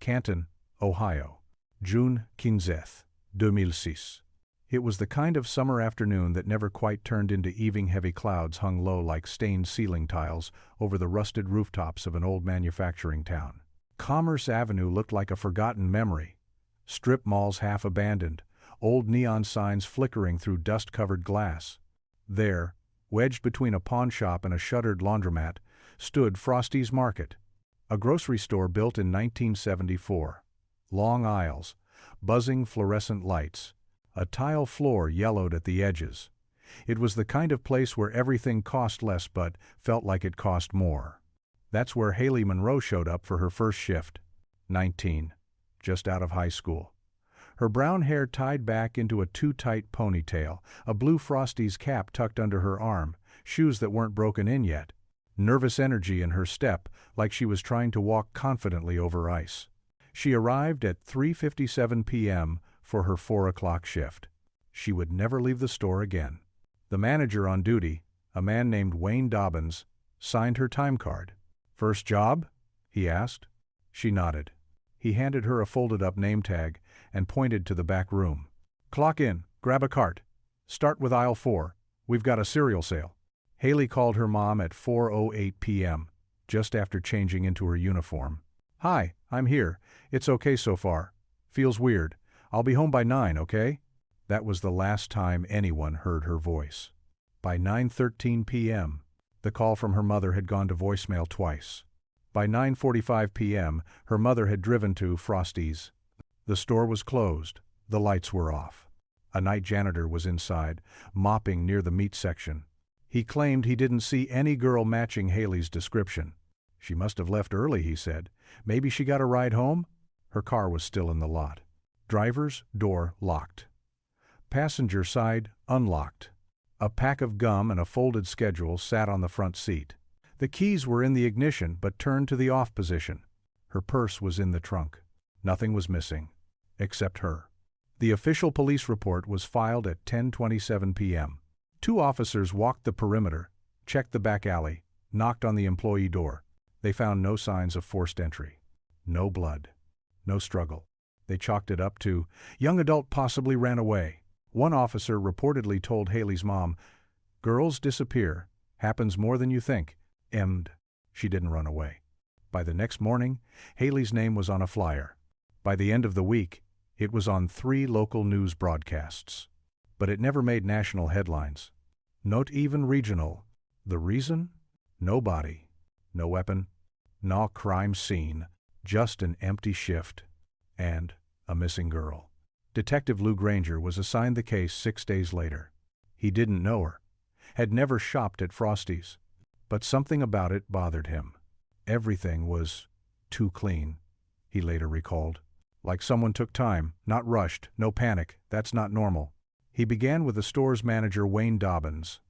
Canton, Ohio. June 15, 2006. It was the kind of summer afternoon that never quite turned into evening. Heavy clouds hung low like stained ceiling tiles over the rusted rooftops of an old manufacturing town. Commerce Avenue looked like a forgotten memory. Strip malls half abandoned, old neon signs flickering through dust-covered glass. There, wedged between a pawn shop and a shuttered laundromat, stood Frosty's Market, a grocery store built in 1974. Long aisles, buzzing fluorescent lights, a tile floor yellowed at the edges. It was the kind of place where everything cost less but felt like it cost more. That's where Haley Monroe showed up for her first shift. 19, just out of high school. Her brown hair tied back into a too-tight ponytail, a blue Frosty's cap tucked under her arm, shoes that weren't broken in yet. Nervous energy in her step, like she was trying to walk confidently over ice. She arrived at 3:57 p.m. for her 4 o'clock shift. She would never leave the store again. The manager on duty, a man named Wayne Dobbins, signed her time card. "First job?" he asked. She nodded. He handed her a folded-up name tag and pointed to the back room. "Clock in, grab a cart. Start with aisle 4. We've got a cereal sale." Haley called her mom at 4:08 p.m., just after changing into her uniform. "Hi, I'm here. It's okay so far. Feels weird. I'll be home by 9, okay?" That was the last time anyone heard her voice. By 9:13 p.m., the call from her mother had gone to voicemail twice. By 9:45 p.m., her mother had driven to Frosty's. The store was closed. The lights were off. A night janitor was inside, mopping near the meat section. He claimed he didn't see any girl matching Haley's description. "She must have left early," he said. "Maybe she got a ride home?" Her car was still in the lot. Driver's door locked. Passenger side unlocked. A pack of gum and a folded schedule sat on the front seat. The keys were in the ignition but turned to the off position. Her purse was in the trunk. Nothing was missing, except her. The official police report was filed at 10:27 p.m. 2 officers walked the perimeter, checked the back alley, knocked on the employee door. They found no signs of forced entry. No blood. No struggle. They chalked it up to, "Young adult possibly ran away." One officer reportedly told Haley's mom, "Girls disappear. Happens more than you think." She didn't run away. By the next morning, Haley's name was on a flyer. By the end of the week, it was on 3 local news broadcasts. But it never made national headlines. Not even regional. The reason? No body. No weapon. No crime scene. Just an empty shift. And a missing girl. Detective Lou Granger was assigned the case 6 days later. He didn't know her. Had never shopped at Frosty's. But something about it bothered him. Everything was too clean, he later recalled. Like someone took time, not rushed, no panic, that's not normal. He began with the store's manager Wayne Dobbins.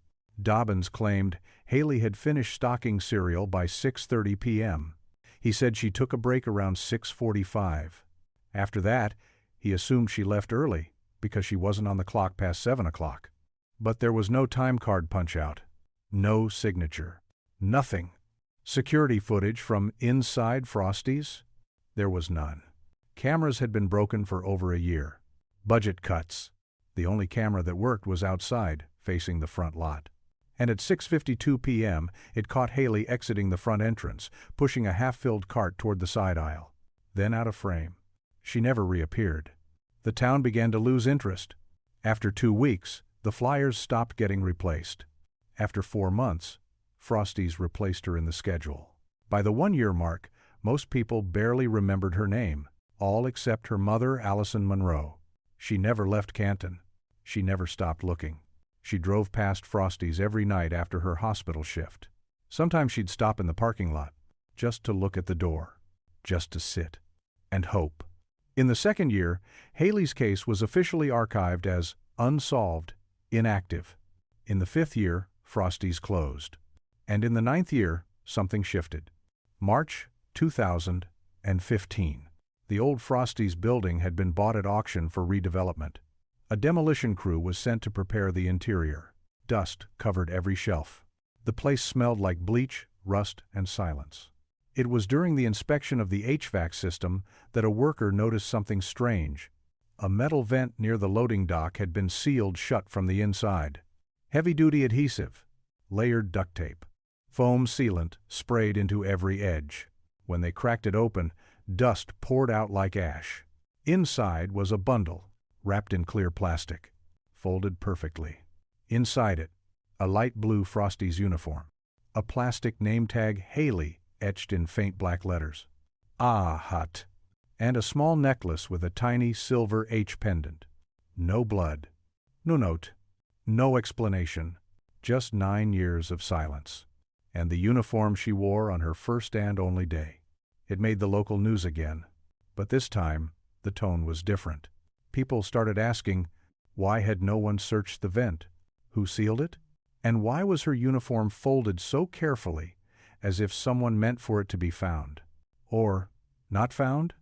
Dobbins claimed Haley had finished stocking cereal by 6:30 p.m. He said she took a break around 6:45. After that, he assumed she left early because she wasn't on the clock past 7 o'clock. But there was no time card punch-out. No signature. Nothing. Security footage from inside Frosty's? There was none. Cameras had been broken for over a year. Budget cuts. The only camera that worked was outside, facing the front lot. And at 6:52 p.m., it caught Haley exiting the front entrance, pushing a half-filled cart toward the side aisle. Then out of frame. She never reappeared. The town began to lose interest. After 2 weeks, the flyers stopped getting replaced. After 4 months, Frosty's replaced her in the schedule. By the 1-year mark, most people barely remembered her name, all except her mother, Allison Monroe. She never left Canton. She never stopped looking. She drove past Frosty's every night after her hospital shift. Sometimes she'd stop in the parking lot, just to look at the door, just to sit, and hope. In the 2nd year, Haley's case was officially archived as unsolved, inactive. In the 5th year, Frosty's closed. And in the 9th year, something shifted. March 2015. The old Frosty's building had been bought at auction for redevelopment. A demolition crew was sent to prepare the interior. Dust covered every shelf. The place smelled like bleach, rust, and silence. It was during the inspection of the HVAC system that a worker noticed something strange. A metal vent near the loading dock had been sealed shut from the inside. Heavy-duty adhesive, layered duct tape, foam sealant sprayed into every edge. When they cracked it open, dust poured out like ash. Inside was a bundle, wrapped in clear plastic, folded perfectly. Inside it, a light blue Frosty's uniform. A plastic name tag Haley etched in faint black letters. Ah, hut. And a small necklace with a tiny silver H pendant. No blood. No note. No explanation. Just 9 years of silence. And the uniform she wore on her first and only day. It made the local news again. But this time, the tone was different. People started asking, why had no one searched the vent? Who sealed it? And why was her uniform folded so carefully, as if someone meant for it to be found? Or, not found?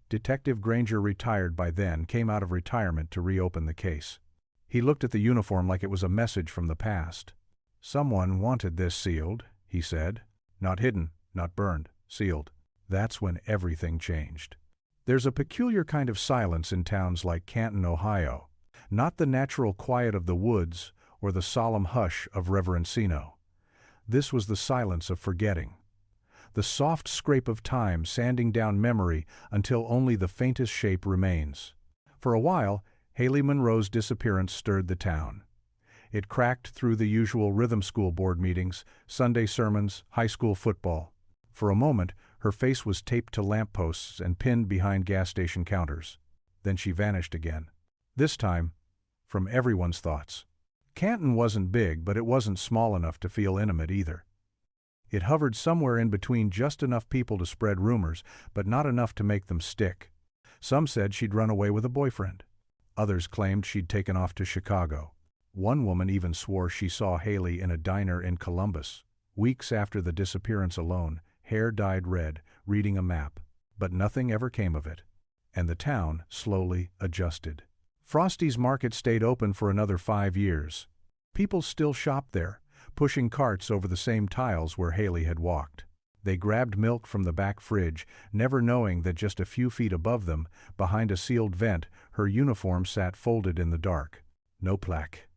Detective Granger, retired by then, came out of retirement to reopen the case. He looked at the uniform like it was a message from the past. Someone wanted this sealed, he said. Not hidden, not burned, sealed. That's when everything changed. There's a peculiar kind of silence in towns like Canton, Ohio. Not the natural quiet of the woods or the solemn hush of Reverencino. This was the silence of forgetting. The soft scrape of time sanding down memory until only the faintest shape remains. For a while, Haley Monroe's disappearance stirred the town. It cracked through the usual rhythm school board meetings, Sunday sermons, high school football. For a moment, her face was taped to lampposts and pinned behind gas station counters. Then she vanished again. This time, from everyone's thoughts. Canton wasn't big, but it wasn't small enough to feel intimate either. It hovered somewhere in between, just enough people to spread rumors, but not enough to make them stick. Some said she'd run away with a boyfriend. Others claimed she'd taken off to Chicago. One woman even swore she saw Haley in a diner in Columbus. Weeks after the disappearance alone, hair dyed red, reading a map. But nothing ever came of it. And the town slowly adjusted. Frosty's Market stayed open for another 5 years. People still shopped there, pushing carts over the same tiles where Haley had walked. They grabbed milk from the back fridge, never knowing that just a few feet above them, behind a sealed vent, her uniform sat folded in the dark. No plaque.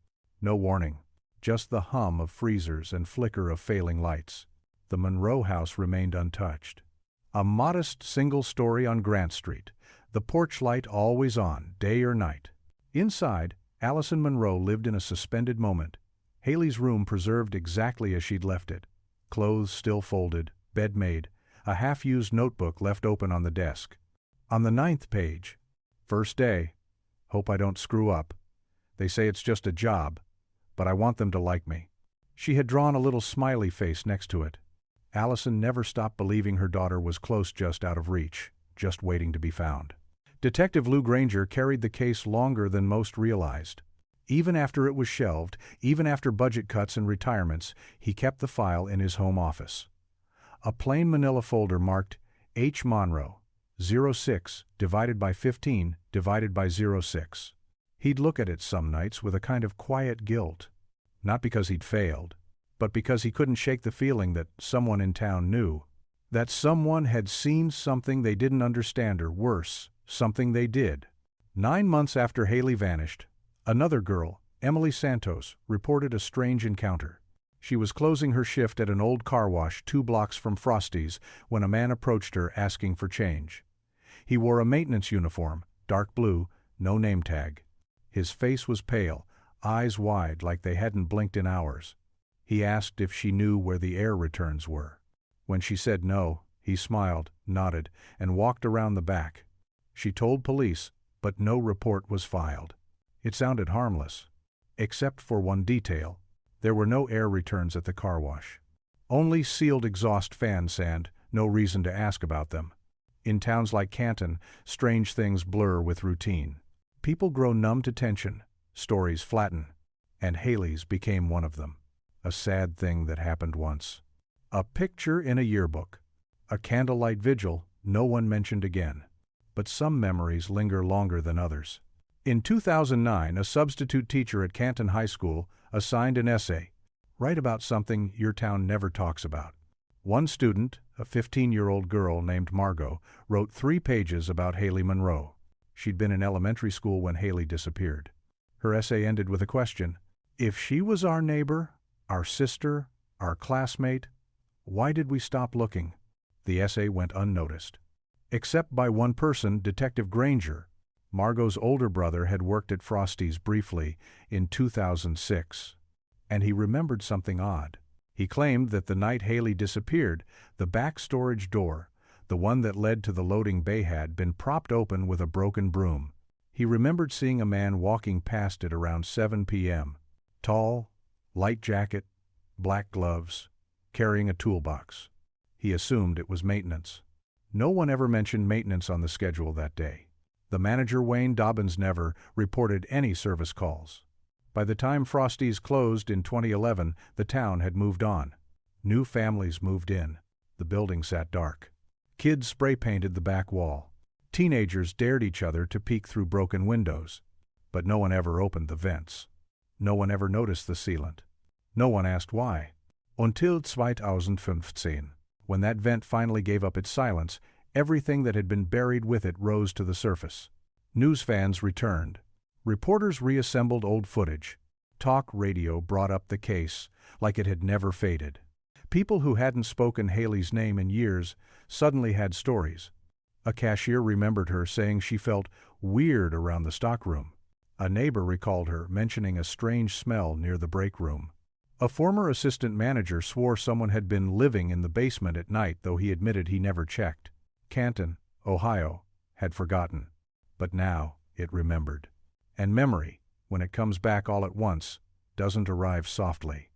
No warning. Just the hum of freezers and flicker of failing lights. The Monroe house remained untouched. A modest single story on Grant Street, the porch light always on, day or night. Inside, Allison Monroe lived in a suspended moment. Haley's room preserved exactly as she'd left it. Clothes still folded, bed made, a half-used notebook left open on the desk. On the 9th page, first day, hope I don't screw up. They say it's just a job, but I want them to like me. She had drawn a little smiley face next to it. Allison never stopped believing her daughter was close, just out of reach, just waiting to be found. Detective Lou Granger carried the case longer than most realized. Even after it was shelved, even after budget cuts and retirements, he kept the file in his home office. A plain manila folder marked H. Monroe, 06 divided by 15 divided by 06. He'd look at it some nights with a kind of quiet guilt. Not because he'd failed, but because he couldn't shake the feeling that someone in town knew. That someone had seen something they didn't understand, or worse, something they did. 9 months after Haley vanished, another girl, Emily Santos, reported a strange encounter. She was closing her shift at an old car wash 2 blocks from Frosty's when a man approached her asking for change. He wore a maintenance uniform, dark blue, no name tag. His face was pale, eyes wide like they hadn't blinked in hours. He asked if she knew where the air returns were. When she said no, he smiled, nodded, and walked around the back. She told police, but no report was filed. It sounded harmless. Except for one detail. There were no air returns at the car wash. Only sealed exhaust fans, and no reason to ask about them. In towns like Canton, strange things blur with routine. People grow numb to tension, stories flatten, and Haley's became one of them. A sad thing that happened once. A picture in a yearbook. A candlelight vigil no one mentioned again. But some memories linger longer than others. In 2009, a substitute teacher at Canton High School assigned an essay. Write about something your town never talks about. One student, a 15-year-old girl named Margot, wrote 3 pages about Haley Monroe. She'd been in elementary school when Haley disappeared. Her essay ended with a question. If she was our neighbor, our sister, our classmate, why did we stop looking? The essay went unnoticed. Except by one person, Detective Granger. Margot's older brother had worked at Frosty's briefly in 2006, and he remembered something odd. He claimed that the night Haley disappeared, the back storage door, the one that led to the loading bay, had been propped open with a broken broom. He remembered seeing a man walking past it around 7 p.m. Tall, light jacket, black gloves, carrying a toolbox. He assumed it was maintenance. No one ever mentioned maintenance on the schedule that day. The manager, Wayne Dobbins, never reported any service calls. By the time Frosty's closed in 2011, the town had moved on. New families moved in. The building sat dark. Kids spray-painted the back wall. Teenagers dared each other to peek through broken windows. But no one ever opened the vents. No one ever noticed the sealant. No one asked why. Until 2015. When that vent finally gave up its silence, everything that had been buried with it rose to the surface. News fans returned. Reporters reassembled old footage. Talk radio brought up the case like it had never faded. People who hadn't spoken Haley's name in years suddenly had stories. A cashier remembered her saying she felt weird around the stockroom. A neighbor recalled her mentioning a strange smell near the break room. A former assistant manager swore someone had been living in the basement at night, though he admitted he never checked. Canton, Ohio, had forgotten. But now it remembered. And memory, when it comes back all at once, doesn't arrive softly.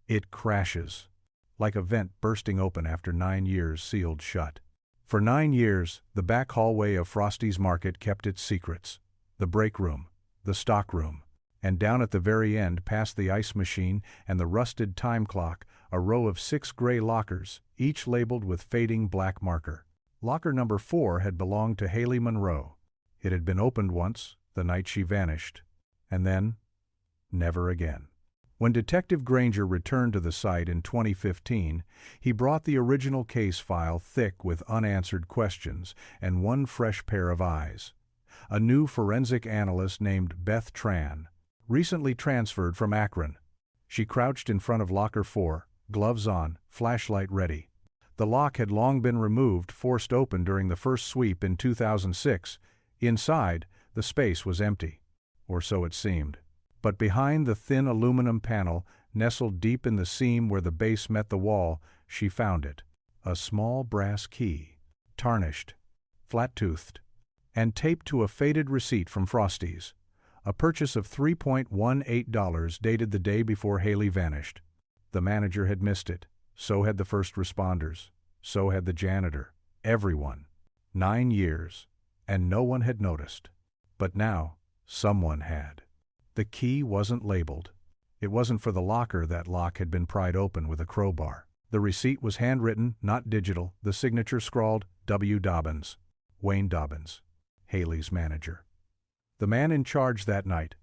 It crashes, like a vent bursting open after 9 years sealed shut. For 9 years, the back hallway of Frosty's Market kept its secrets. The break room, the stock room, and down at the very end, past the ice machine and the rusted time clock, a row of 6 gray lockers, each labeled with fading black marker. Locker number 4 had belonged to Haley Monroe. It had been opened once, the night she vanished, and then, never again. When Detective Granger returned to the site in 2015, he brought the original case file thick with unanswered questions and one fresh pair of eyes. A new forensic analyst named Beth Tran, recently transferred from Akron. She crouched in front of locker 4, gloves on, flashlight ready. The lock had long been removed, forced open during the first sweep in 2006. Inside, the space was empty, or so it seemed. But behind the thin aluminum panel, nestled deep in the seam where the base met the wall, she found it. A small brass key, tarnished, flat-toothed, and taped to a faded receipt from Frosty's. A purchase of $3.18 dated the day before Haley vanished. The manager had missed it. So had the first responders. So had the janitor. Everyone. 9 years. And no one had noticed. But now, someone had. The key wasn't labeled. It wasn't for the locker. That lock had been pried open with a crowbar. The receipt was handwritten, not digital, the signature scrawled, W. Dobbins. Wayne Dobbins. Haley's manager. The man in charge that night.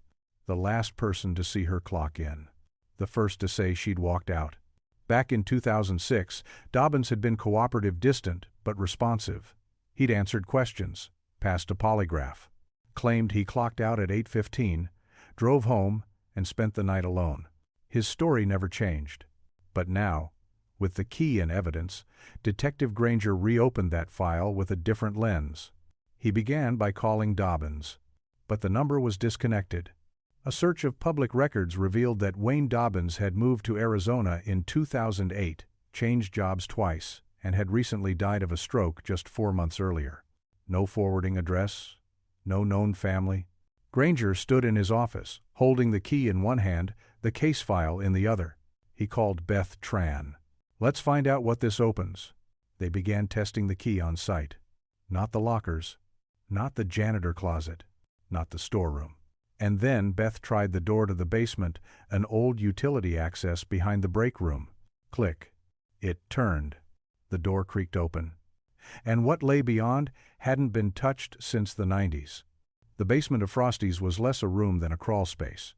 The last person to see her clock in. The first to say she'd walked out. Back in 2006, Dobbins had been cooperative, distant, but responsive. He'd answered questions, passed a polygraph, claimed he clocked out at 8:15, drove home, and spent the night alone. His story never changed. But now, with the key in evidence, Detective Granger reopened that file with a different lens. He began by calling Dobbins, but the number was disconnected. A search of public records revealed that Wayne Dobbins had moved to Arizona in 2008, changed jobs twice, and had recently died of a stroke just 4 months earlier. No forwarding address, no known family. Granger stood in his office, holding the key in one hand, the case file in the other. He called Beth Tran. "Let's find out what this opens." They began testing the key on site. Not the lockers, not the janitor closet, not the storeroom. And then Beth tried the door to the basement, an old utility access behind the break room. Click. It turned. The door creaked open. And what lay beyond hadn't been touched since the 90s. The basement of Frosty's was less a room than a crawl space.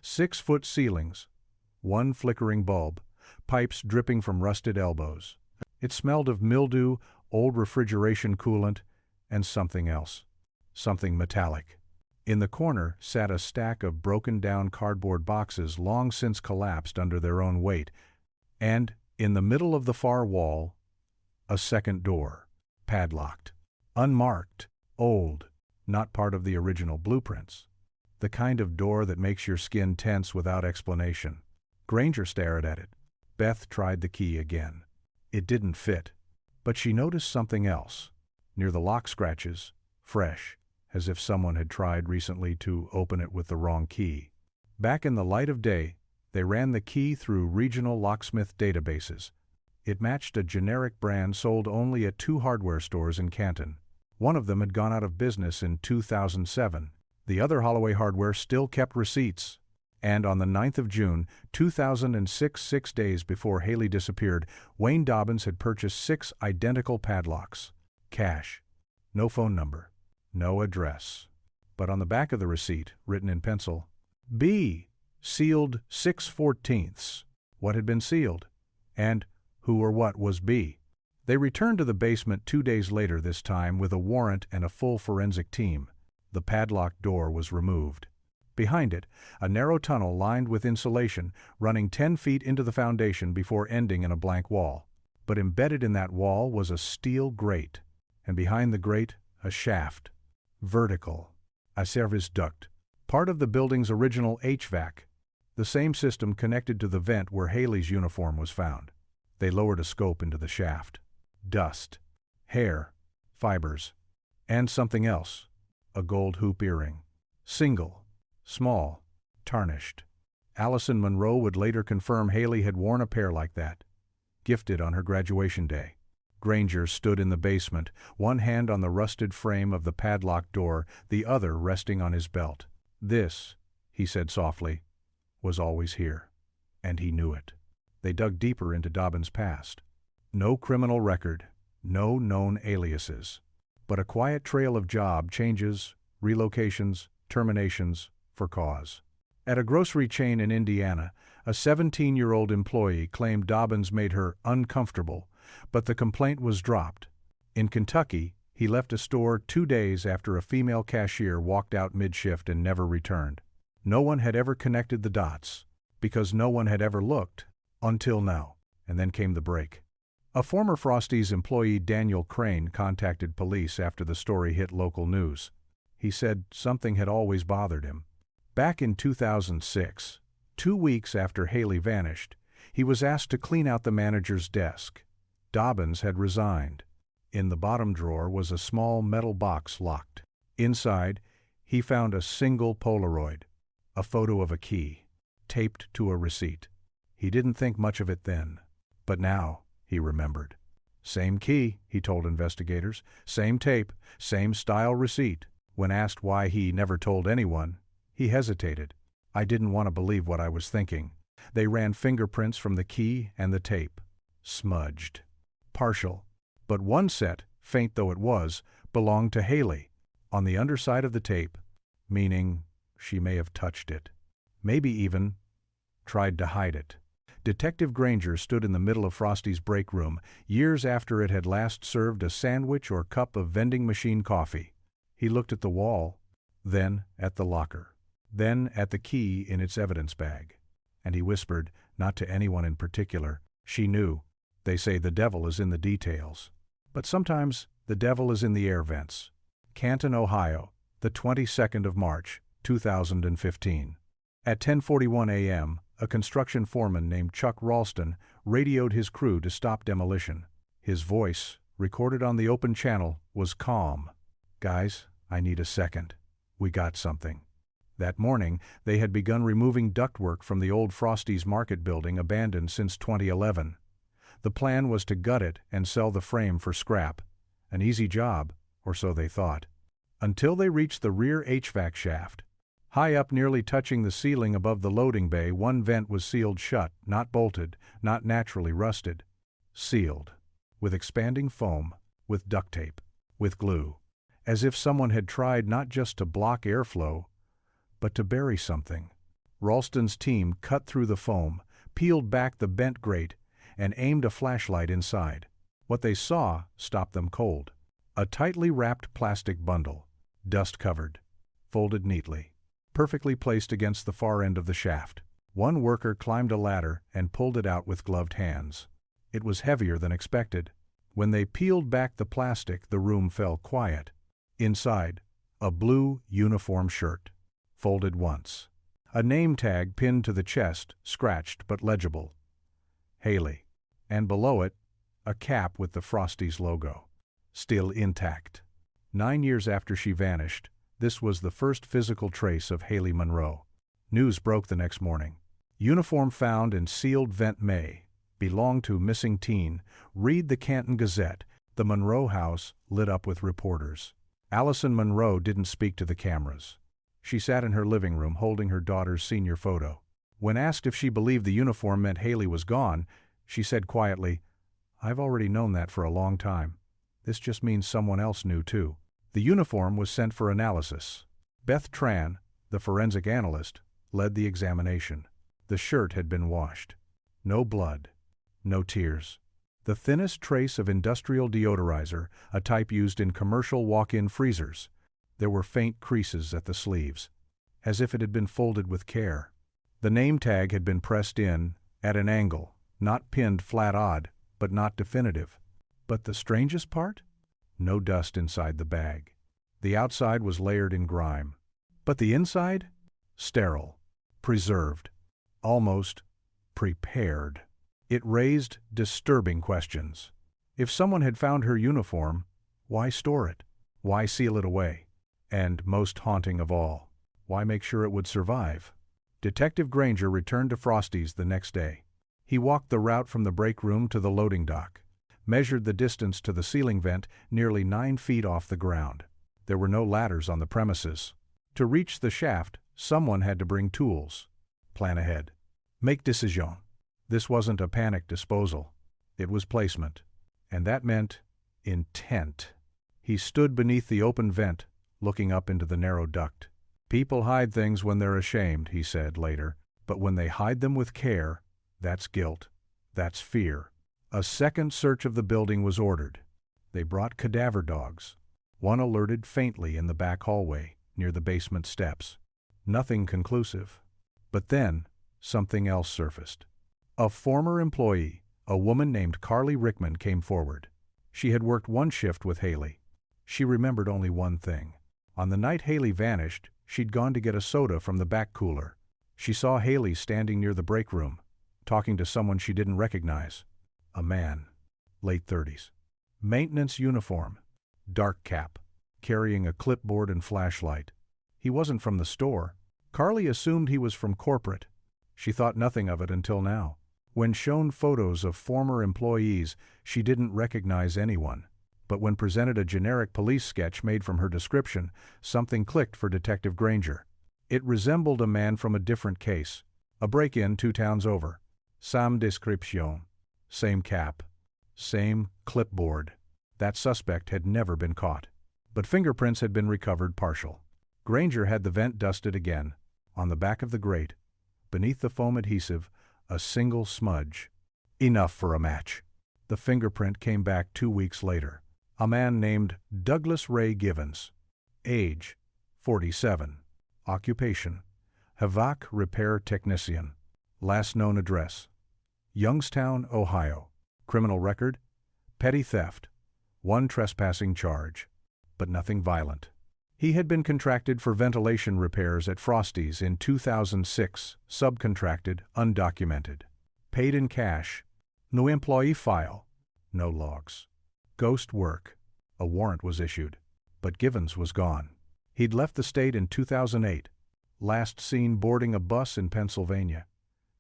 6-foot ceilings, one flickering bulb, pipes dripping from rusted elbows. It smelled of mildew, old refrigeration coolant, and something else. Something metallic. In the corner sat a stack of broken-down cardboard boxes long since collapsed under their own weight, and, in the middle of the far wall, a second door, padlocked, unmarked, old, not part of the original blueprints. The kind of door that makes your skin tense without explanation. Granger stared at it. Beth tried the key again. It didn't fit. But she noticed something else. Near the lock scratches, fresh, as if someone had tried recently to open it with the wrong key. Back in the light of day, they ran the key through regional locksmith databases. It matched a generic brand sold only at 2 hardware stores in Canton. One of them had gone out of business in 2007. The other Holloway Hardware still kept receipts. And on the 9th of June, 2006, 6 days before Haley disappeared, Wayne Dobbins had purchased 6 identical padlocks. Cash. No phone number. No address. But on the back of the receipt, written in pencil, B. Sealed 6/14. What had been sealed? And who or what was B? They returned to the basement 2 days later, this time with a warrant and a full forensic team. The padlocked door was removed. Behind it, a narrow tunnel lined with insulation, running 10 feet into the foundation before ending in a blank wall. But embedded in that wall was a steel grate, and behind the grate, a shaft. Vertical. A service duct. Part of the building's original HVAC. The same system connected to the vent where Haley's uniform was found. They lowered a scope into the shaft. Dust. Hair. Fibers. And something else. A gold hoop earring. Single. Small. Tarnished. Allison Monroe would later confirm Haley had worn a pair like that. Gifted on her graduation day. Granger stood in the basement, one hand on the rusted frame of the padlocked door, the other resting on his belt. This, he said softly, was always here. And he knew it. They dug deeper into Dobbins' past. No criminal record, no known aliases, but a quiet trail of job changes, relocations, terminations, for cause. At a grocery chain in Indiana, a 17-year-old employee claimed Dobbins made her uncomfortable, but the complaint was dropped. In Kentucky, he left a store 2 days after a female cashier walked out mid-shift and never returned. No one had ever connected the dots, because no one had ever looked, until now, and then came the break. A former Frosty's employee, Daniel Crane, contacted police after the story hit local news. He said something had always bothered him. Back in 2006, 2 weeks after Haley vanished, he was asked to clean out the manager's desk. Dobbins had resigned. In the bottom drawer was a small metal box locked. Inside, he found a single Polaroid, a photo of a key, taped to a receipt. He didn't think much of it then, but now he remembered. Same key, he told investigators, same tape, same style receipt. When asked why he never told anyone, he hesitated. I didn't want to believe what I was thinking. They ran fingerprints from the key and the tape. Smudged. Partial. But one set, faint though it was, belonged to Haley. On the underside of the tape, meaning she may have touched it. Maybe even tried to hide it. Detective Granger stood in the middle of Frosty's break room, years after it had last served a sandwich or cup of vending machine coffee. He looked at the wall, then at the locker, then at the key in its evidence bag. And he whispered, not to anyone in particular, she knew. They say the devil is in the details. But sometimes the devil is in the air vents. Canton, Ohio, the 22nd of March, 2015. At 10:41 a.m., a construction foreman named Chuck Ralston radioed his crew to stop demolition. His voice, recorded on the open channel, was calm. Guys, I need a second. We got something. That morning, they had begun removing ductwork from the old Frosty's Market building abandoned since 2011. The plan was to gut it and sell the frame for scrap. An easy job, or so they thought. Until they reached the rear HVAC shaft. High up, nearly touching the ceiling above the loading bay, one vent was sealed shut, not bolted, not naturally rusted. Sealed. With expanding foam, with duct tape, with glue. As if someone had tried not just to block airflow, but to bury something. Ralston's team cut through the foam, peeled back the bent grate, and aimed a flashlight inside. What they saw stopped them cold. A tightly wrapped plastic bundle, dust-covered, folded neatly, perfectly placed against the far end of the shaft. One worker climbed a ladder and pulled it out with gloved hands. It was heavier than expected. When they peeled back the plastic, the room fell quiet. Inside, a blue uniform shirt, folded once. A name tag pinned to the chest, scratched but legible. Haley. And below it, a cap with the Frosties logo, still intact. 9 years after she vanished, this was the first physical trace of Haley Monroe. News broke the next morning. Uniform found in sealed vent May. Belonged to missing teen. Read the Canton Gazette. The Monroe house lit up with reporters. Allison Monroe didn't speak to the cameras. She sat in her living room holding her daughter's senior photo. When asked if she believed the uniform meant Haley was gone, she said quietly, "I've already known that for a long time. This just means someone else knew too." The uniform was sent for analysis. Beth Tran, the forensic analyst, led the examination. The shirt had been washed. No blood. No tears. The thinnest trace of industrial deodorizer, a type used in commercial walk-in freezers. There were faint creases at the sleeves, as if it had been folded with care. The name tag had been pressed in, at an angle, not pinned flat odd, but not definitive. But the strangest part? No dust inside the bag. The outside was layered in grime. But the inside? Sterile. Preserved. Almost prepared. It raised disturbing questions. If someone had found her uniform, why store it? Why seal it away? And, most haunting of all, why make sure it would survive? Detective Granger returned to Frosty's the next day. He walked the route from the break room to the loading dock, measured the distance to the ceiling vent, nearly 9 feet off the ground. There were no ladders on the premises. To reach the shaft, someone had to bring tools. Plan ahead. Make decision. This wasn't a panic disposal. It was placement. And that meant intent. He stood beneath the open vent, looking up into the narrow duct. "People hide things when they're ashamed," he said later, "but when they hide them with care, that's guilt. That's fear." A second search of the building was ordered. They brought cadaver dogs. One alerted faintly in the back hallway, near the basement steps. Nothing conclusive. But then, something else surfaced. A former employee, a woman named Carly Rickman, came forward. She had worked one shift with Haley. She remembered only one thing. On the night Haley vanished, she'd gone to get a soda from the back cooler. She saw Haley standing near the break room, talking to someone she didn't recognize. A man, late 30s. Maintenance uniform, dark cap, carrying a clipboard and flashlight. He wasn't from the store. Carly assumed he was from corporate. She thought nothing of it until now. When shown photos of former employees, she didn't recognize anyone. But when presented a generic police sketch made from her description, something clicked for Detective Granger. It resembled a man from a different case. A break-in 2 towns over. Same description. Same cap. Same clipboard. That suspect had never been caught. But fingerprints had been recovered partial. Granger had the vent dusted again. On the back of the grate, beneath the foam adhesive, a single smudge. Enough for a match. The fingerprint came back 2 weeks later. A man named Douglas Ray Givens. Age, 47. Occupation, HVAC repair technician. Last known address, Youngstown, Ohio. Criminal record, petty theft. 1 trespassing charge. But nothing violent. He had been contracted for ventilation repairs at Frosty's in 2006, subcontracted, undocumented. Paid in cash. No employee file. No logs. Ghost work. A warrant was issued. But Givens was gone. He'd left the state in 2008. Last seen boarding a bus in Pennsylvania.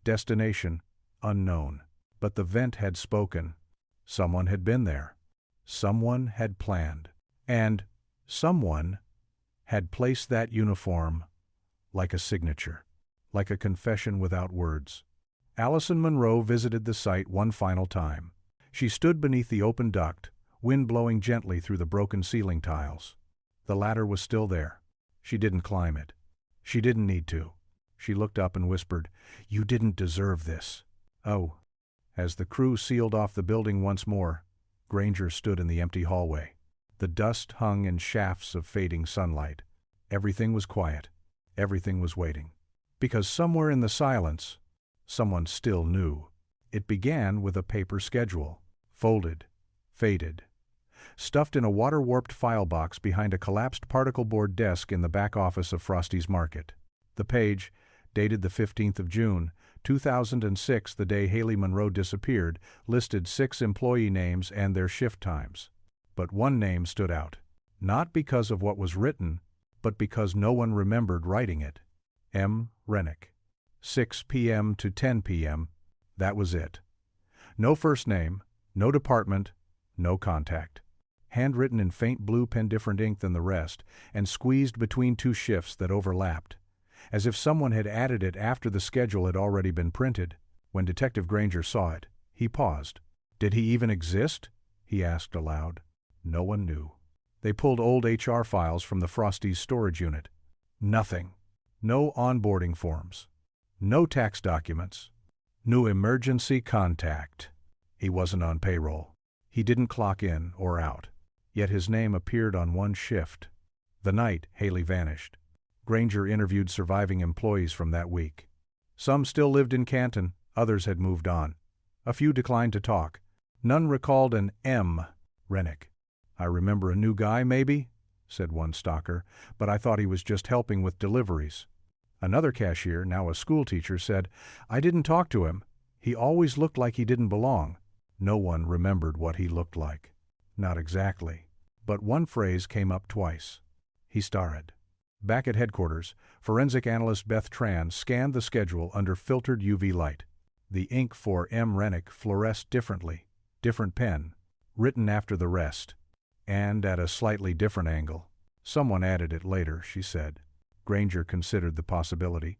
Destination, unknown. But the vent had spoken. Someone had been there. Someone had planned. And someone had placed that uniform like a signature, like a confession without words. Allison Monroe visited the site one final time. She stood beneath the open duct, wind blowing gently through the broken ceiling tiles. The ladder was still there. She didn't climb it. She didn't need to. She looked up and whispered, "You didn't deserve this." Oh. As the crew sealed off the building once more, Granger stood in the empty hallway. The dust hung in shafts of fading sunlight. Everything was quiet. Everything was waiting. Because somewhere in the silence, someone still knew. It began with a paper schedule. Folded. Faded. Stuffed in a water-warped file box behind a collapsed particle board desk in the back office of Frosty's Market. The page, dated the 15th of June, 2006, the day Haley Monroe disappeared, listed 6 employee names and their shift times. But one name stood out. Not because of what was written, but because no one remembered writing it. M. Rennick. 6 p.m. to 10 p.m. That was it. No first name, no department, no contact. Handwritten in faint blue pen, different ink than the rest, and squeezed between 2 shifts that overlapped. As if someone had added it after the schedule had already been printed. When Detective Granger saw it, he paused. Did he even exist? He asked aloud. No one knew. They pulled old HR files from the Frosty's storage unit. Nothing. No onboarding forms. No tax documents. No emergency contact. He wasn't on payroll. He didn't clock in or out. Yet his name appeared on one shift. The night Haley vanished. Granger interviewed surviving employees from that week. Some still lived in Canton, others had moved on. A few declined to talk. None recalled an M. Rennick. I remember a new guy, maybe, said one stalker, but I thought he was just helping with deliveries. Another cashier, now a schoolteacher, said, I didn't talk to him. He always looked like he didn't belong. No one remembered what he looked like. Not exactly. But one phrase came up twice. He starred. Back at headquarters, forensic analyst Beth Tran scanned the schedule under filtered UV light. The ink for M. Rennick fluoresced differently. Different pen. Written after the rest. And at a slightly different angle. Someone added it later, she said. Granger considered the possibility.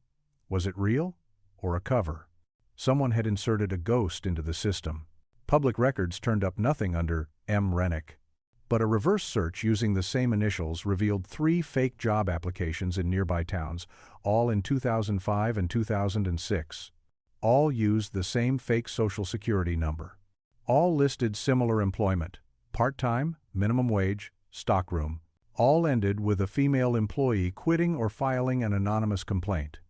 Was it real? Or a cover? Someone had inserted a ghost into the system. Public records turned up nothing under M. Rennick. But a reverse search using the same initials revealed 3 fake job applications in nearby towns, all in 2005 and 2006. All used the same fake Social Security number. All listed similar employment. Part-time, minimum wage, stockroom. All ended with a female employee quitting or filing an anonymous complaint.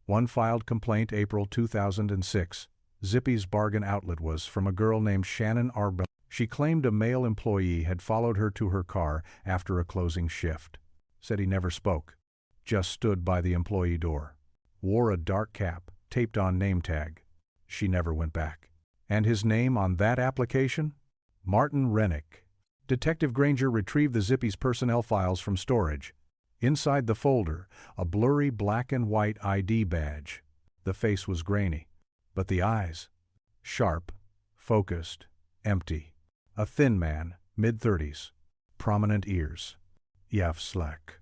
One filed complaint April 2006. Zippy's Bargain Outlet was from a girl named Shannon Arbel. She claimed a male employee had followed her to her car after a closing shift. Said he never spoke. Just stood by the employee door. Wore a dark cap, taped on name tag. She never went back. And his name on that application? Martin Rennick. Detective Granger retrieved the Zippy's personnel files from storage. Inside the folder, a blurry black and white ID badge. The face was grainy, but the eyes, sharp, focused, empty. A thin man, mid-30s. Prominent ears. Yav slack.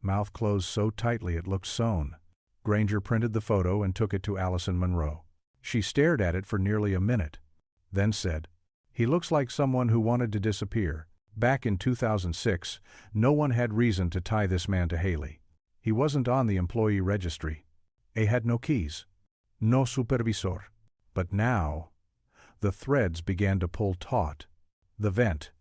Mouth closed so tightly it looked sewn. Granger printed the photo and took it to Allison Monroe. She stared at it for nearly a minute, then said, He looks like someone who wanted to disappear. Back in 2006, no one had reason to tie this man to Haley. He wasn't on the employee registry. He had no keys. No supervisor. But now, the threads began to pull taut. The vent.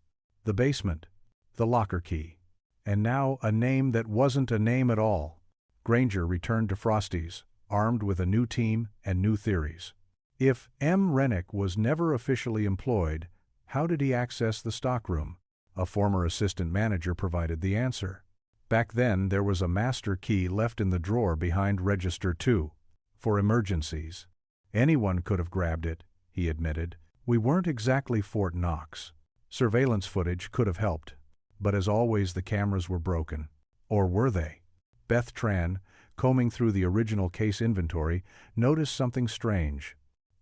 The basement. The locker key. And now a name that wasn't a name at all. Granger returned to Frosty's, armed with a new team and new theories. If M. Rennick was never officially employed, how did he access the stockroom? A former assistant manager provided the answer. Back then, there was a master key left in the drawer behind Register 2. For emergencies. Anyone could have grabbed it, he admitted. We weren't exactly Fort Knox. Surveillance footage could have helped. But as always, the cameras were broken. Or were they? Beth Tran, combing through the original case inventory, noticed something strange.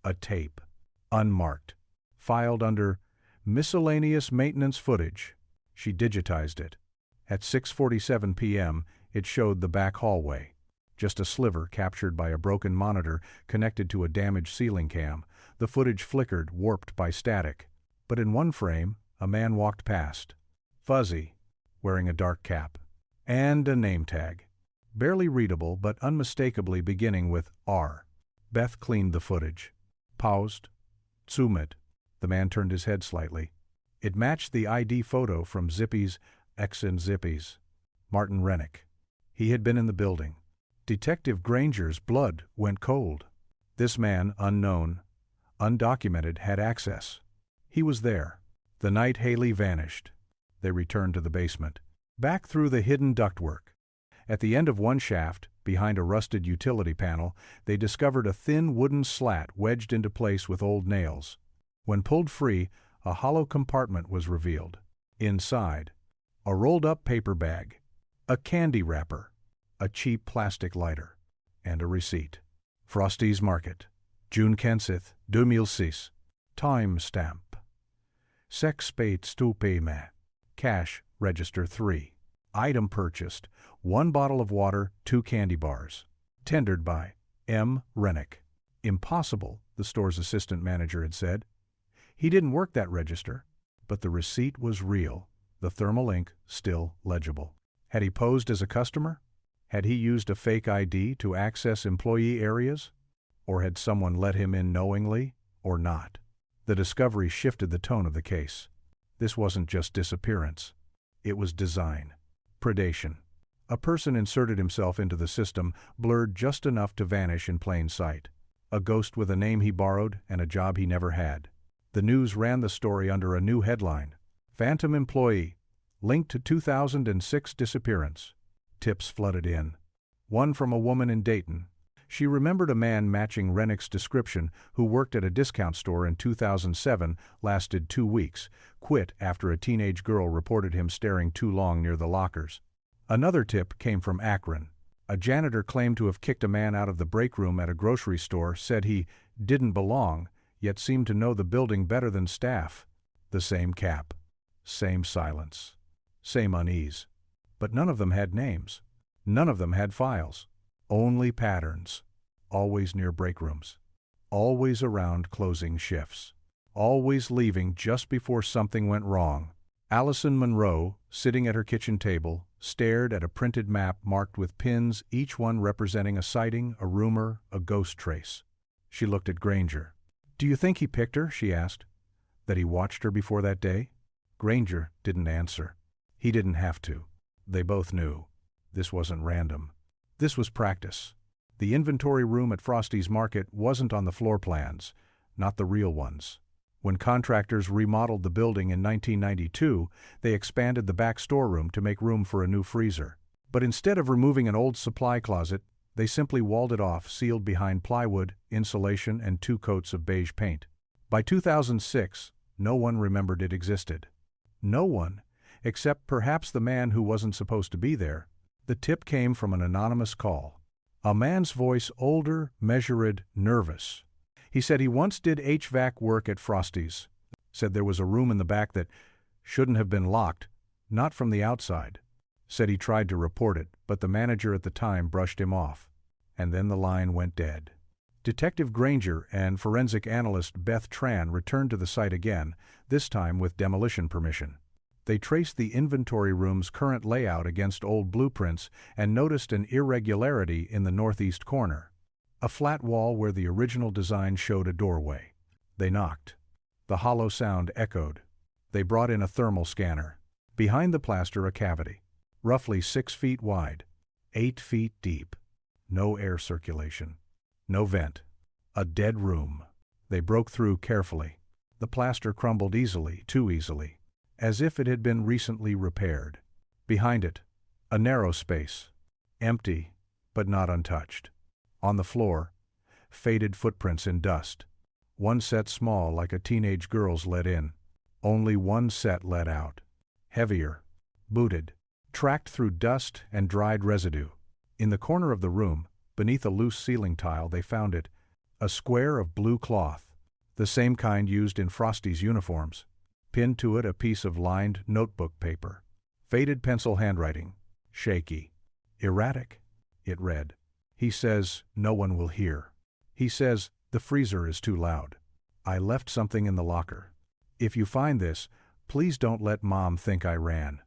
A tape. Unmarked. Filed under Miscellaneous Maintenance Footage. She digitized it. At 6:47 p.m., it showed the back hallway. Just a sliver captured by a broken monitor connected to a damaged ceiling cam. The footage flickered, warped by static. But in one frame, a man walked past. Fuzzy, wearing a dark cap. And a name tag. Barely readable, but unmistakably beginning with R. Beth cleaned the footage. Paused. Zoomed. The man turned his head slightly. It matched the ID photo from Zippy's ex and Zippy's. Martin Rennick. He had been in the building. Detective Granger's blood went cold. This man, unknown, undocumented, had access. He was there. The night Haley vanished. They returned to the basement. Back through the hidden ductwork. At the end of one shaft, behind a rusted utility panel, they discovered a thin wooden slat wedged into place with old nails. When pulled free, a hollow compartment was revealed. Inside, a rolled-up paper bag, a candy wrapper, a cheap plastic lighter, and a receipt. Frosty's Market, June 15, 2006. Time stamp. Sex paid stu paiement. Cash, register 3. Item purchased, 1 bottle of water, 2 candy bars. Tendered by M. Rennick. Impossible, the store's assistant manager had said. He didn't work that register, but the receipt was real, the thermal ink still legible. Had he posed as a customer? Had he used a fake ID to access employee areas? Or had someone let him in knowingly, or not? The discovery shifted the tone of the case. This wasn't just disappearance. It was design. Predation. A person inserted himself into the system, blurred just enough to vanish in plain sight. A ghost with a name he borrowed and a job he never had. The news ran the story under a new headline. Phantom employee, linked to 2006 disappearance. Tips flooded in. One from a woman in Dayton. She remembered a man matching Rennick's description who worked at a discount store in 2007, lasted 2 weeks, quit after a teenage girl reported him staring too long near the lockers. Another tip came from Akron. A janitor claimed to have kicked a man out of the break room at a grocery store, said he didn't belong, yet seemed to know the building better than staff. The same cap. Same silence. Same unease. But none of them had names. None of them had files. Only patterns. Always near break rooms. Always around closing shifts. Always leaving just before something went wrong. Allison Monroe, sitting at her kitchen table, stared at a printed map marked with pins, each one representing a sighting, a rumor, a ghost trace. She looked at Granger. "Do you think he picked her?" she asked. "That he watched her before that day?" Granger didn't answer. He didn't have to. They both knew. This wasn't random. This was practice. The inventory room at Frosty's Market wasn't on the floor plans, not the real ones. When contractors remodeled the building in 1992, they expanded the back storeroom to make room for a new freezer. But instead of removing an old supply closet, they simply walled it off, sealed behind plywood, insulation, and 2 coats of beige paint. By 2006, no one remembered it existed. No one, except perhaps the man who wasn't supposed to be there. The tip came from an anonymous call. A man's voice, older, measured, nervous. He said he once did HVAC work at Frosty's. Said there was a room in the back that shouldn't have been locked, not from the outside. Said he tried to report it, but the manager at the time brushed him off. And then the line went dead. Detective Granger and forensic analyst Beth Tran returned to the site again, this time with demolition permission. They traced the inventory room's current layout against old blueprints and noticed an irregularity in the northeast corner. A flat wall where the original design showed a doorway. They knocked. The hollow sound echoed. They brought in a thermal scanner. Behind the plaster, a cavity. Roughly 6 feet wide. 8 feet deep. No air circulation. No vent. A dead room. They broke through carefully. The plaster crumbled easily, too easily, as if it had been recently repaired. Behind it, a narrow space. Empty, but not untouched. On the floor, faded footprints in dust. One set small, like a teenage girl's, led in. Only one set led out. Heavier. Booted. Tracked through dust and dried residue. In the corner of the room, beneath a loose ceiling tile, they found it. A square of blue cloth. The same kind used in Frosty's uniforms. Pinned to it a piece of lined notebook paper. Faded pencil handwriting. Shaky. Erratic. It read. He says, "No one will hear." He says, "The freezer is too loud. I left something in the locker. If you find this, please don't let Mom think I ran."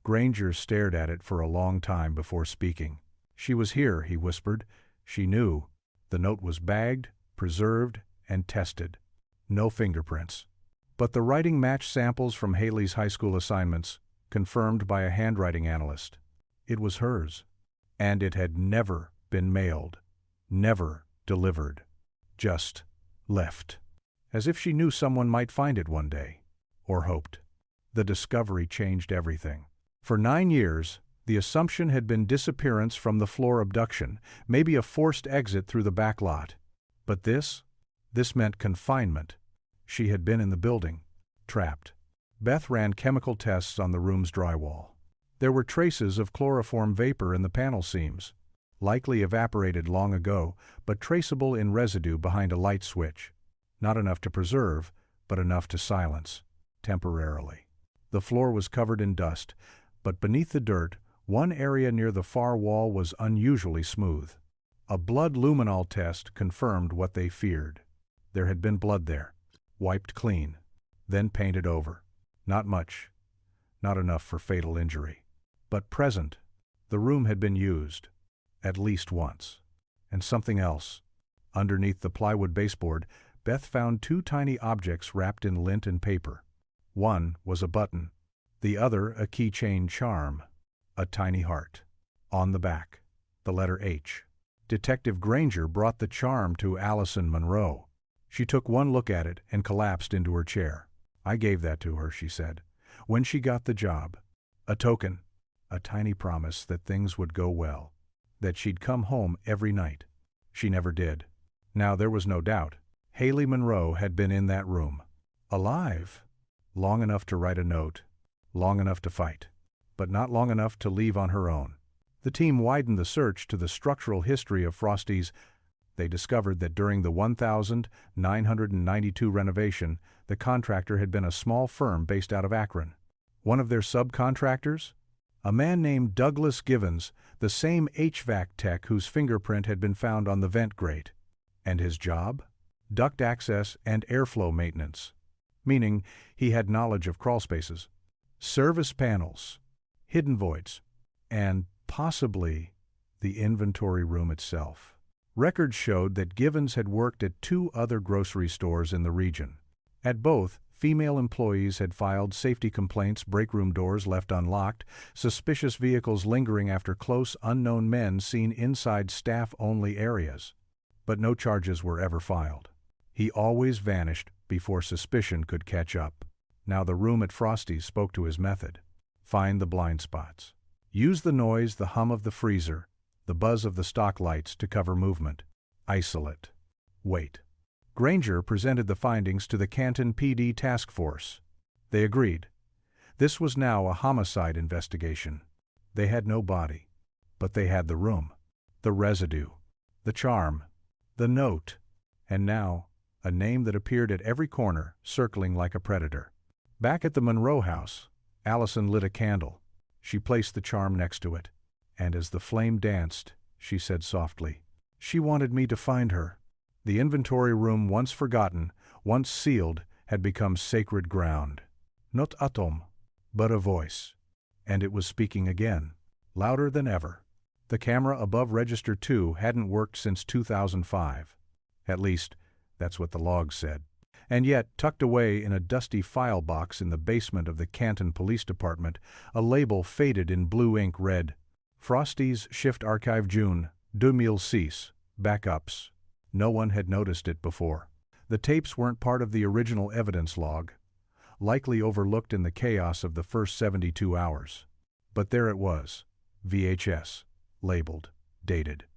Granger stared at it for a long time before speaking. "She was here," he whispered. She knew. The note was bagged, preserved, and tested. No fingerprints. But the writing matched samples from Haley's high school assignments, confirmed by a handwriting analyst. It was hers. And it had never been mailed, never delivered, just left. As if she knew someone might find it one day, or hoped. The discovery changed everything. For 9 years, the assumption had been disappearance from the floor abduction, maybe a forced exit through the back lot. But this meant confinement. She had been in the building, trapped. Beth ran chemical tests on the room's drywall. There were traces of chloroform vapor in the panel seams, likely evaporated long ago, but traceable in residue behind a light switch. Not enough to preserve, but enough to silence, temporarily. The floor was covered in dust, but beneath the dirt, one area near the far wall was unusually smooth. A blood luminol test confirmed what they feared. There had been blood there, wiped clean, then painted over. Not much, not enough for fatal injury. But present, the room had been used, at least once. And something else. Underneath the plywood baseboard, Beth found 2 tiny objects wrapped in lint and paper. One was a button, the other a keychain charm, a tiny heart. On the back, the letter H. Detective Granger brought the charm to Allison Monroe. She took one look at it and collapsed into her chair. "I gave that to her," she said, "when she got the job. A token, a tiny promise that things would go well, that she'd come home every night. She never did." Now there was no doubt. Haley Monroe had been in that room. Alive. Long enough to write a note. Long enough to fight. But not long enough to leave on her own. The team widened the search to the structural history of Frosty's. They discovered that during the 1992 renovation, the contractor had been a small firm based out of Akron. One of their subcontractors? A man named Douglas Givens, the same HVAC tech whose fingerprint had been found on the vent grate. And his job? Duct access and airflow maintenance. Meaning he had knowledge of crawlspaces, service panels, hidden voids, and possibly the inventory room itself. Records showed that Givens had worked at 2 other grocery stores in the region. At both, female employees had filed safety complaints, breakroom doors left unlocked, suspicious vehicles lingering after close unknown men seen inside staff-only areas. But no charges were ever filed. He always vanished before suspicion could catch up. Now the room at Frosty's spoke to his method. Find the blind spots. Use the noise, the hum of the freezer, the buzz of the stock lights to cover movement. Isolate. Wait. Granger presented the findings to the Canton PD task force. They agreed. This was now a homicide investigation. They had no body, but they had the room, the residue, the charm, the note, and now a name that appeared at every corner, circling like a predator. Back at the Monroe house, Allison lit a candle. She placed the charm next to it, and as the flame danced, she said softly, "She wanted me to find her." The inventory room, once forgotten, once sealed, had become sacred ground. Not atom, but a voice. And it was speaking again, louder than ever. The camera above Register 2 hadn't worked since 2005. At least, that's what the logs said. And yet, tucked away in a dusty file box in the basement of the Canton Police Department, a label faded in blue ink read, "Frosty's Shift Archive June 2006, Backups." No one had noticed it before. The tapes weren't part of the original evidence log, likely overlooked in the chaos of the first 72 hours. But there it was, VHS, labeled, dated.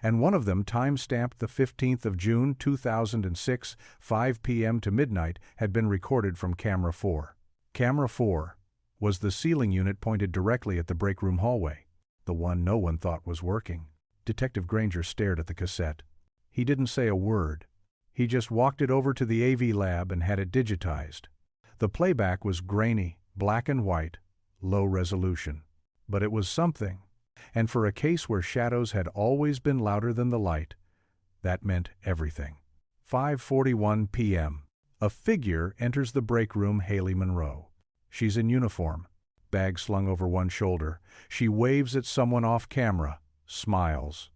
And one of them, time-stamped the 15th of June 2006, 5 p.m. to midnight, had been recorded from Camera 4. Camera 4 was the ceiling unit pointed directly at the breakroom hallway, the one no one thought was working. Detective Granger stared at the cassette. He didn't say a word. He just walked it over to the AV lab and had it digitized. The playback was grainy, black and white, low resolution. But it was something. And for a case where shadows had always been louder than the light, that meant everything. 5:41 p.m. A figure enters the break room. Haley Monroe. She's in uniform, bag slung over one shoulder. She waves at someone off camera, smiles.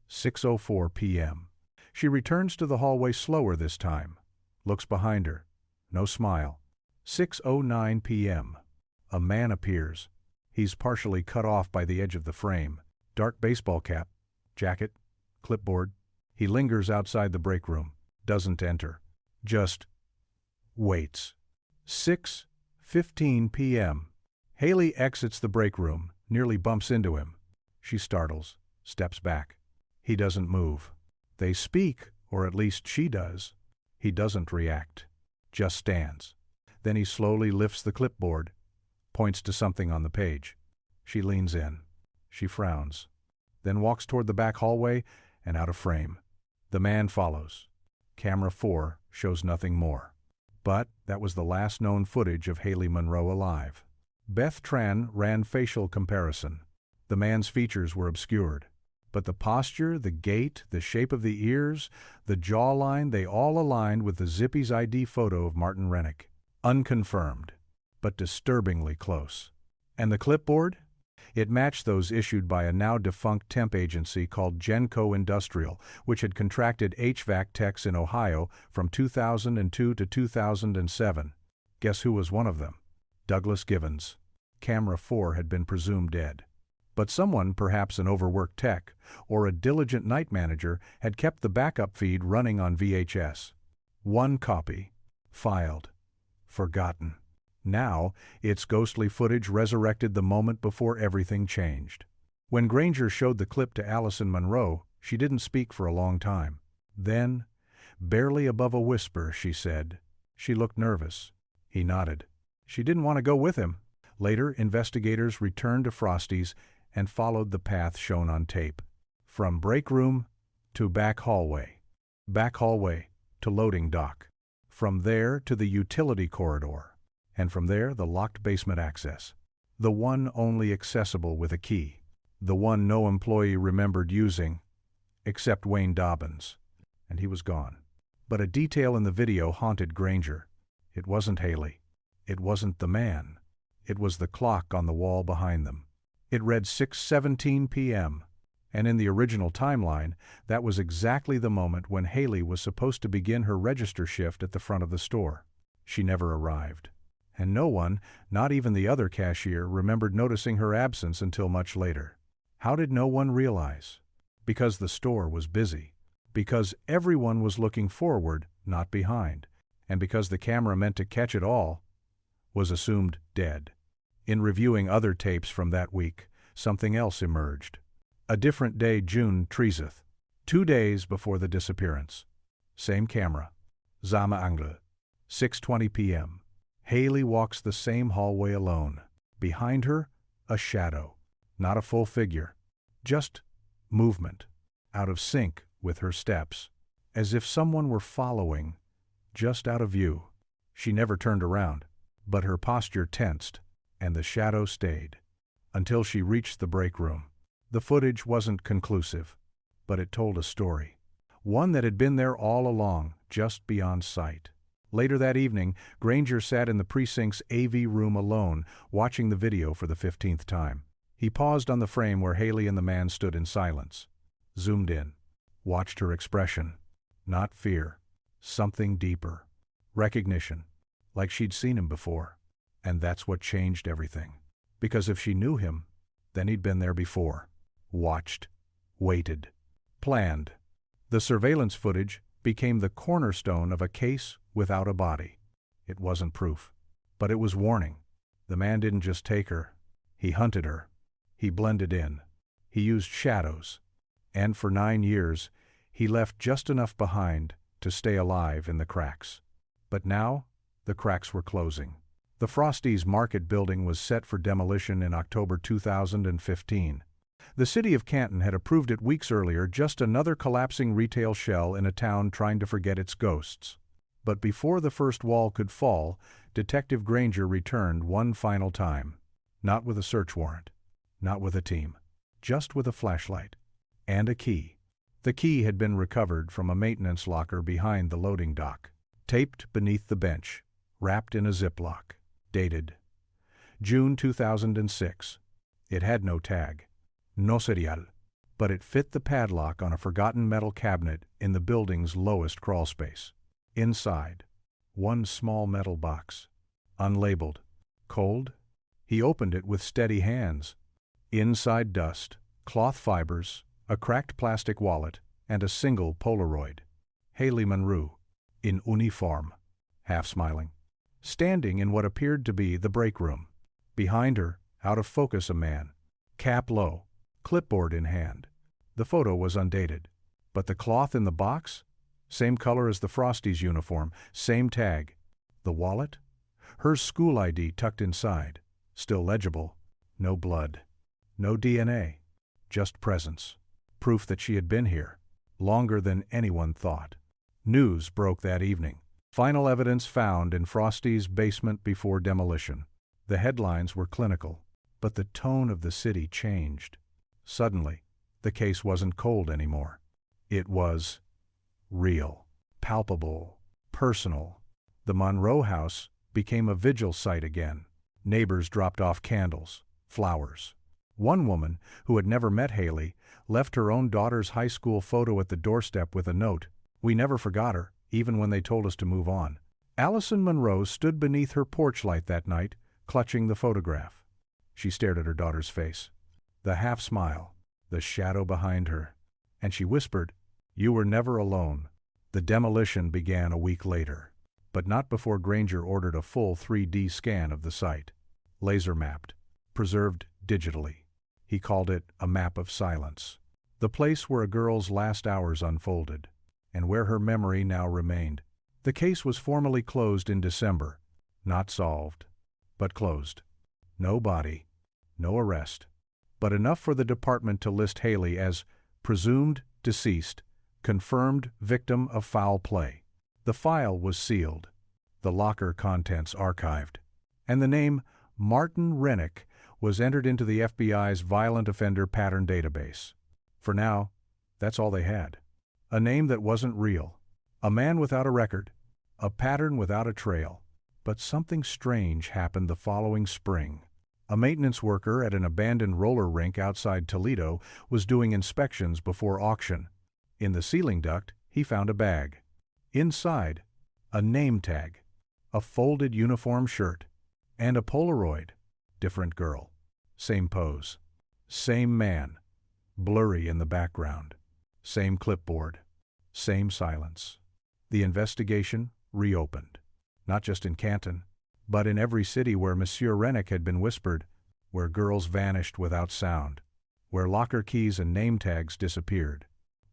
6:04 p.m. She returns to the hallway slower this time, looks behind her. No smile, 6:09 p.m. A man appears. He's partially cut off by the edge of the frame. Dark baseball cap, jacket, clipboard. He lingers outside the break room. Doesn't enter. Just waits. 6:15 p.m. Haley exits the break room, nearly bumps into him. She startles, steps back. He doesn't move. They speak, or at least she does. He doesn't react. Just stands. Then he slowly lifts the clipboard, points to something on the page. She leans in. She frowns. Then walks toward the back hallway and out of frame. The man follows. Camera 4 shows nothing more. But that was the last known footage of Haley Monroe alive. Beth Tran ran facial comparison. The man's features were obscured. But the posture, the gait, the shape of the ears, the jawline, they all aligned with the Zippy's ID photo of Martin Rennick. Unconfirmed, but disturbingly close. And the clipboard? It matched those issued by a now-defunct temp agency called Genco Industrial, which had contracted HVAC techs in Ohio from 2002 to 2007. Guess who was one of them? Douglas Givens. Camera 4 had been presumed dead. But someone, perhaps an overworked tech, or a diligent night manager, had kept the backup feed running on VHS. One copy. Filed. Forgotten. Now, its ghostly footage resurrected the moment before everything changed. When Granger showed the clip to Allison Monroe, she didn't speak for a long time. Then, barely above a whisper, she said. She looked nervous. He nodded. She didn't want to go with him. Later, investigators returned to Frosty's and followed the path shown on tape. From break room to back hallway to loading dock. From there to the utility corridor. And from there, the locked basement access. The one only accessible with a key. The one no employee remembered using, except Wayne Dobbins. And he was gone. But a detail in the video haunted Granger. It wasn't Haley. It wasn't the man. It was the clock on the wall behind them. It read 6:17 p.m. And in the original timeline, that was exactly the moment when Haley was supposed to begin her register shift at the front of the store. She never arrived. And no one, not even the other cashier, remembered noticing her absence until much later. How did no one realize? Because the store was busy. Because everyone was looking forward, not behind. And because the camera meant to catch it all, was assumed dead. In reviewing other tapes from that week, something else emerged. A different day, June 30th, 2 days before the disappearance. Same camera. Zama Angle. 6:20 p.m. Haley walks the same hallway alone. Behind her, a shadow. Not a full figure. Just movement. Out of sync with her steps. As if someone were following, just out of view. She never turned around, but her posture tensed, and the shadow stayed. Until she reached the break room. The footage wasn't conclusive, but it told a story. One that had been there all along, just beyond sight. Later that evening, Granger sat in the precinct's AV room alone, watching the video for the 15th time. He paused on the frame where Haley and the man stood in silence. Zoomed in. Watched her expression. Not fear. Something deeper. Recognition. Like she'd seen him before. And that's what changed everything. Because if she knew him, then he'd been there before. Watched. Waited. Planned. The surveillance footage became the cornerstone of a case without a body. It wasn't proof, but it was warning. The man didn't just take her. He hunted her. He blended in. He used shadows. And for 9 years, he left just enough behind to stay alive in the cracks. But now, the cracks were closing. The Frosty's Market building was set for demolition in October 2015. The city of Canton had approved it weeks earlier, just another collapsing retail shell in a town trying to forget its ghosts. But before the first wall could fall, Detective Granger returned one final time. Not with a search warrant. Not with a team. Just with a flashlight. And a key. The key had been recovered from a maintenance locker behind the loading dock. Taped beneath the bench. Wrapped in a Ziploc. Dated June 2006. It had no tag. No serial. But it fit the padlock on a forgotten metal cabinet in the building's lowest crawl space. Inside, one small metal box. unlabeled. Cold? He opened it with steady hands. Inside dust, cloth fibers, a cracked plastic wallet, and a single Polaroid. Haley Monroe, in uniform, half smiling, standing in what appeared to be the break room. Behind her, out of focus, a man, cap low, clipboard in hand. The photo was undated, but the cloth in the box? Same color as the Frosties' uniform, same tag. The wallet? Her school ID tucked inside, still legible. No blood, no DNA, just presence. Proof that she had been here, longer than anyone thought. News broke that evening. Final evidence found in Frosty's basement before demolition. The headlines were clinical, but the tone of the city changed. Suddenly, the case wasn't cold anymore. It was real, palpable, personal. The Monroe house became a vigil site again. Neighbors dropped off candles, flowers. One woman, who had never met Haley, left her own daughter's high school photo at the doorstep with a note. We never forgot her, even when they told us to move on. Allison Monroe stood beneath her porch light that night, clutching the photograph. She stared at her daughter's face, the half smile, the shadow behind her, and she whispered, "You were never alone." The demolition began a week later, but not before Granger ordered a full 3D scan of the site. Laser mapped, preserved digitally. He called it a map of silence. The place where a girl's last hours unfolded, and where her memory now remained. The case was formally closed in December. Not solved, but closed. No body, no arrest, but enough for the department to list Haley as presumed deceased, confirmed victim of foul play. The file was sealed, the locker contents archived, and the name Martin Rennick was entered into the FBI's violent offender pattern database. For now, that's all they had. A name that wasn't real, a man without a record, a pattern without a trail. But something strange happened the following spring. A maintenance worker at an abandoned roller rink outside Toledo was doing inspections before auction. In the ceiling duct, he found a bag. Inside, a name tag, a folded uniform shirt, and a Polaroid. Different girl. Same pose. Same man. Blurry in the background. Same clipboard. Same silence. The investigation reopened. Not just in Canton, but in every city where Monsieur Rennick had been whispered, where girls vanished without sound, where locker keys and name tags disappeared,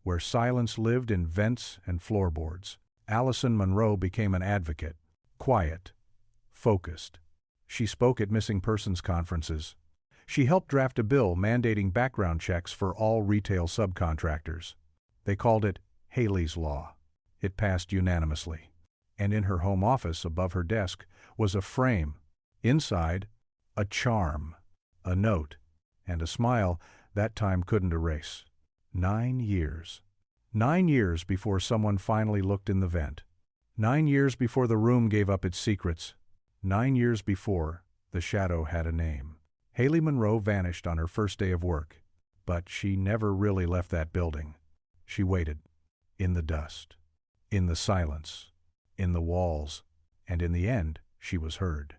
where silence lived in vents and floorboards. Allison Monroe became an advocate, quiet, focused. She spoke at missing persons conferences. She helped draft a bill mandating background checks for all retail subcontractors. They called it Haley's Law. It passed unanimously. And in her home office above her desk was a frame. Inside, a charm, a note, and a smile that time couldn't erase. 9 years. 9 years before someone finally looked in the vent. 9 years before the room gave up its secrets. 9 years before the shadow had a name. Haley Monroe vanished on her first day of work, but she never really left that building. She waited, in the dust, in the silence, in the walls, and in the end, she was heard.